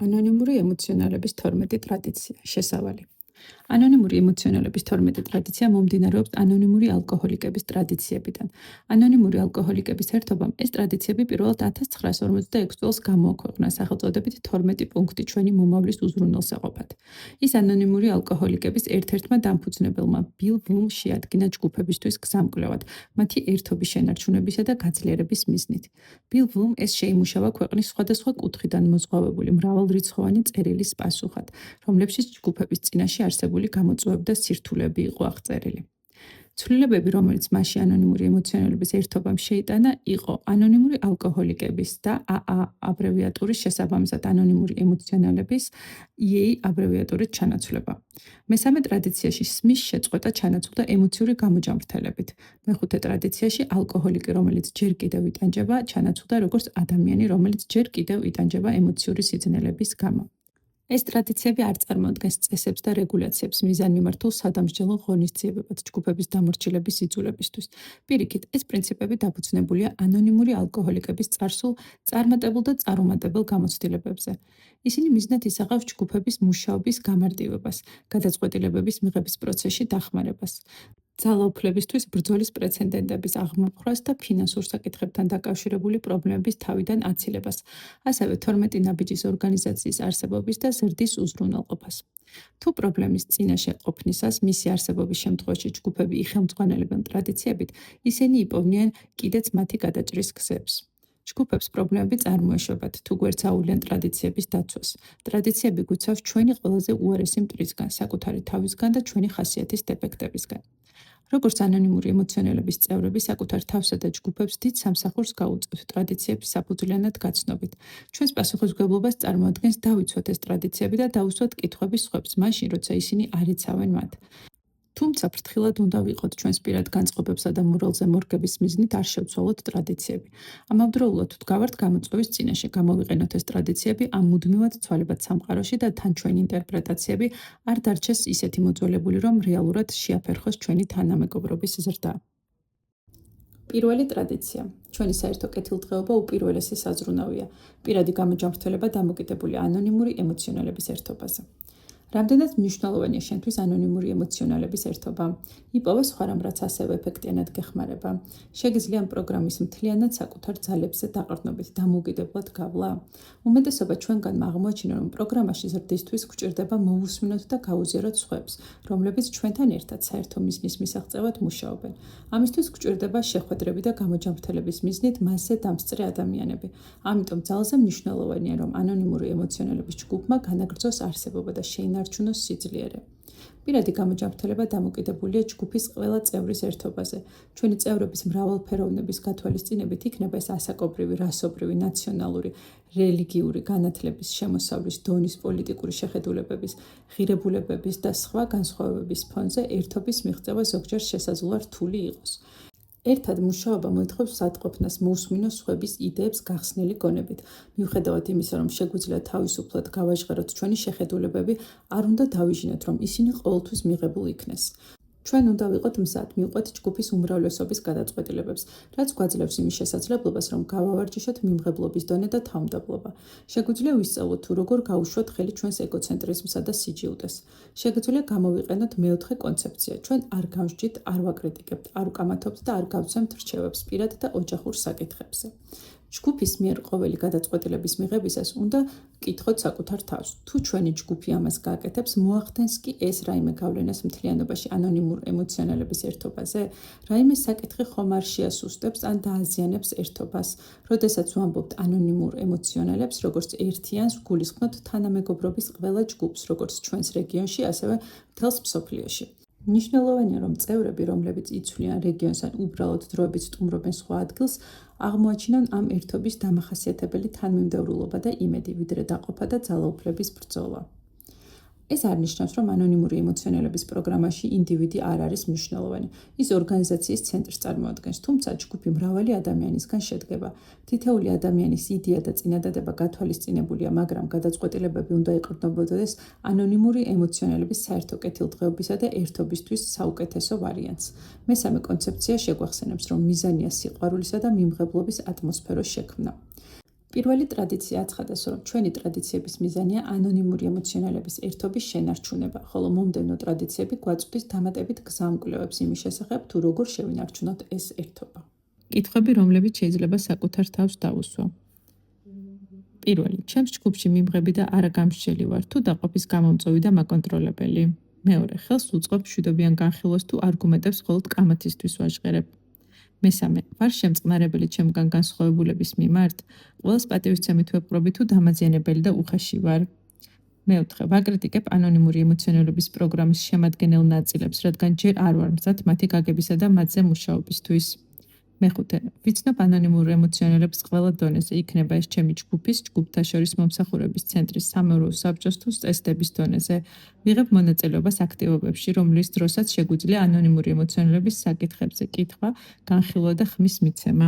ანონიმური ემოციონალების 12 ტრადიცია. შესავალი. ანონიმური ემოციონალების 12 ტრადიცია მომდინარეობს ანონიმური ალკოჰოლიკების ტრადიციებიდან. ანონიმური ალკოჰოლიკების ერთობამ ეს ტრადიციები პირველად 1946 წელს გამოაქვეყნა სახელწოდებით 12 პუნქტი ჩვენი მომავლის უზრუნველსაყოფად. ის ანონიმური ალკოჰოლიკების ერთ-ერთმა დამფუძნებელმა ბილ ვუმ შეადგინა ჯგუფებისთვის გზამკვლევად, მათი ერთობის შენარჩუნებისა და გაძლიერების მიზნით. ბილ ვუმ ეს შეიმუშავა ქვეყნის სხვადასხვა კუთხიდან მოზღვავებული მრავალრიცხოვანი წერილის პასუხად, რომლებშიც ჯგუფების წინაშე არსებული გამოწვევები და სირთულეები იყო აღწერილი. ცვლილებები, რომელიც მასში ანონიმური ემოციონალების ერთობამ შეიტანა, იყო ანონიმური ალკოჰოლიკების და AA აბრევიატურის შესაბამისად ანონიმური ემოციონალების EA აბრევიატურის ჩანაცვლება. მესამე ტრადიციაში სმის შეწყვეტა ჩანაცვლდა ემოციური გამოჯამრთელებით. მეხუთე ტრადიციაში ალკოჰოლიკი, რომელიც ჯერ კიდევ იტანჯება, ჩანაცვლდა როგორც ადამიანი, რომელიც ჯერ კიდევ იტანჯება ემოციური სიძნელების გამო. ეს ტრადიციები არ წარმოადგენს წესებს და რეგულაციებს მიზანმიმართულ სადამსჯელო ღონისძიებებად ჯგუფების დამორჩილების იძულებისთვის. პირიქით, ეს პრინციპები დაფუძნებულია ანონიმური ალკოჰოლიკების წარსულ, წარმატებულ და წარუმატებელ გამოცდილებებზე. ისინი მიზნად ისახავს ჯგუფების მუშაობის გამარტივებას, გადაწყვეტილებების მიღების პროცესში დახმარებას, ძალაუფლებისთვის ბრძოლის პრეცედენტების აღმოფხვრას და ფინანსურ საკითხებთან დაკავშირებული პრობლემების თავიდან აცილებას, ასევე 12 ნაბიჯის ორგანიზაციის არსებობის და ზრდის უზრუნველყოფას. თუ პრობლემის წინაშე ყოფნისას მისი არსებობის შემთხვევაში ჯგუფები იხელმძღვანელებენ ტრადიციებით, ისინი იპოვნიან კიდეც მათი გადაჭრის გზებს. ჯგუფებს პრობლემები წარმოეშვებათ, თუ გვერდზაულიან ტრადიციების დაცვას. ტრადიციები გვიცავს ჩვენი ყველაზე უარესი მტვრისგან, საკუთარი თავისგან და ჩვენი ხასიათის დეფექტებისგან. როგორც ანონიმური ემოციონალების წევრები საკუთარ თავსა და ჯგუფებს დიდ სამსახურს გაუწევთ ტრადიციების საფუძვლიანად გაცნობით. ჩვენს პასუხისმგებლობას წარმოადგენს დავიცვათ ეს ტრადიციები და დავუსვათ კითხვების სხვებს, მაშინ როცა ისინი არ იცავენ მათ. თუმცა ფრთხილად უნდა ვიყოთ ჩვენს პირად განწყობებსა და მორალზე მორგების მიზნით არ შევცვალოთ ტრადიციები. ამავდროულად თუ დგავართ გამოწვევის წინაშე, გამოვიყენოთ ეს ტრადიციები ამ მუდმივად ცვალებად სამყაროში და თან ჩვენი ინტერპრეტაციები არ დარჩეს ისეთი მოძველებული, რომ რეალურად შეაფერხოს ჩვენი თანამეგობრობის ზრდა. პირველი ტრადიცია. ჩვენი საერთო კეთილდღეობა უპირველესი საზრუნავია. პირადი გამოჯამრთველება დამოკიდებულია ანონიმური ემოციონალების ერთობაზე. რამდენად მნიშვნელოვანია შენთვის ანონიმური ემოციონალების ერთობა? იპოვა სხვა რამ, რაც ასევე ეფექტიანად გეხმარება? შეგიძლია ამ პროგრამის მთლიანად საკუთარ ძალებზე დაყრდნობით დამოუკიდებლად გავლა? უმეტესობა ჩვენგანმა აღმოაჩინა, რომ პროგრამაში ზრდისთვის გვჭირდება მოусმინოთ და გაუზიაროთ სხვებს, რომლებიც ჩვენთან ერთად საერთო მიზნის მისაღწევად მუშაობენ. ამისთვის გვჭირდება შეხვედრები და გამოჯამრთელების მიზნით მასზე დამსწრე ადამიანები. ამიტომ ძალზე მნიშვნელოვანია, რომ ანონიმური ემოციონალების ჯგუფმა განაგრძოს არსებობა და შეინარჩუნოს სიძლიერე. პირადი გამოჯამრთელება დამოკიდებულია ჯგუფის ყველა წევრის ერთობაზე. ჩვენი წევრების მრავალფეროვნების გათვალისწინებით იქნება ეს ასაკობრივი, რასობრივი, ნაციონალური, რელიგიური, განათლების, შემოსავლის, დონის, პოლიტიკური შეხედულებების, ღირებულებების და სხვა განსხვავებების ფონზე ერთობის მიღწევა ზოგჯერ შესაძლოა რთული იყოს. ერთად მუშაობა მოითხოვს სათყოფნას, მოусმინოს სხვების იდეებს გახსნილი გონებით. მიუხედავად იმისა, რომ შეგვიძლია თავისუფლად გავაჟღეროთ ჩვენი შეხედულებები, არ უნდა დავიჟინოთ, რომ ისინი ყოველთვის მიღებულ იქნეს. ჩვენ უნდა ვიყოთ მზად, მივყვეთ ჯგუფის უმრავლესობის გადაწყვეტილებებს, რაც გვაძლევს იმის შესაძლებლობას, რომ გავავარჯიშოთ მიმღებლობის დონე და თავმდაბლობა. შეგვიძლია ვისწავლოთ, თუ როგორ გაუშვათ ხელი ჩვენს ეგოცენტრიზმსა და სიჯილდეს. შეგვიძლია გამოვიყენოთ მეოთხე კონცეფცია. ჩვენ არ გავსჯით, არ ვაკრიტიკებთ, არ ვკამათობთ და არ გავცემთ რჩევებს პირად და ოჯახურ საკითხებზე. ჯგუფის მიერ ყოველი გადაწყვეტილების მიღებისას უნდა ვკითხოთ საკუთარ თავს. თუ ჩვენი ჯგუფი ამას გააკეთებს, მოახდენს კი ეს რაიმე გავლენას მთლიანობაში ანონიმურ ემოციონალების ერთობაზე? რაიმე საკითხი ხომ არ შეასუსტებს ან დააზიანებს ერთობას? როდესაც ვამბობთ ანონიმურ ემოციონალებს, როგორც ერთიანს, ვგულისხმობთ თანამეგობრობის ყველა ჯგუფს, როგორც ჩვენს რეგიონში, ასევე მთელს მსოფლიოში. მნიშვნელოვანია, რომ წევრები, რომლებიც იცვლიან რეგიონს ან უბრალოდ დროებით სტუმრობენ სხვა ადგილს, აღმოაჩინონ ამ ერთობის დამახასიათებელი თანმიმდევრულობა და იმედი, ვიდრე დაყოფა და ძალაუფლების ბრძოლა. ეს არ ნიშნავს, რომ ანონიმური ემოციონალების პროგრამაში ინდივიდი არ არის მნიშვნელოვანი. ის ორგანიზაციის ცენტრს წარმოადგენს, თუმცა ჯგუფი მრავალი ადამიანისგან შედგება. თითოეული ადამიანის იდეა და წინადადება გათვალისწინებულია, მაგრამ გადაწყვეტილებები უნდა ეყრდნობოდეს ანონიმური ემოციონალების საერთო კეთილდღეობისა და ერთობისთვის საუკეთესო ვარიანტს. მესამე კონცეფცია შეგვახსენებს, რომ მიზანია სიყვარულისა და მიმღებლობის ატმოსფეროს შექმნა. პირველი ტრადიცია აცხადეს, რომ ჩვენი ტრადიციების მიზანია ანონიმური ემოციონალების ერთობის შენარჩუნება, ხოლო მომდევნო ტრადიციები გვაწვდის დამატებით გზამკვლევებს იმის შესახებ, თუ როგორ შევინარჩუნოთ ეს ერთობა. კითხვები, რომლებიც შეიძლება საკუთარ თავს დავუსვო. პირველი, ჩემს ჯგუფში მიმღები და არაგამსჯელი ვარ, თუ დაყოფის გამომწვევი და მაკონტროლებელი. მეორე, ხელს უწყობ მშვიდობიან განხილვას თუ არგუმენტებს მხოლოდ კამათისთვის ვაჟღერებ. მესამე, ვარ შემწყნარებელი ჩემგან განსხვავებულების მიმართ, ყველას პატივისცემით ვეპყრობი თუ დამაზიანებელი და უხეში ვარ. მეოთხე, ვაკრიტიკებ ანონიმური ემოციონალების პროგრამის შემადგენელ ნაწილებს, რადგან ჯერ არ ვარ მზად მათი გაგებისა და მათზე მუშაობისთვის. მეხუთე, ვიცნობ ანონიმურ ემოციონალებს ყველა დონეზე, იქნება ეს ჩემი ჯგუფის, ჯგუფთა შორის მომსახურების ცენტრის, სამეურვეო საბჭოს თუ წესდების დონეზე. ვიღებ მონაწილეობას აქტივობებში, რომლის დროსაც შეგვიძლია ანონიმური ემოციონალების საკითხებზე კითხვა, განხილვა და ხმის მიცემა.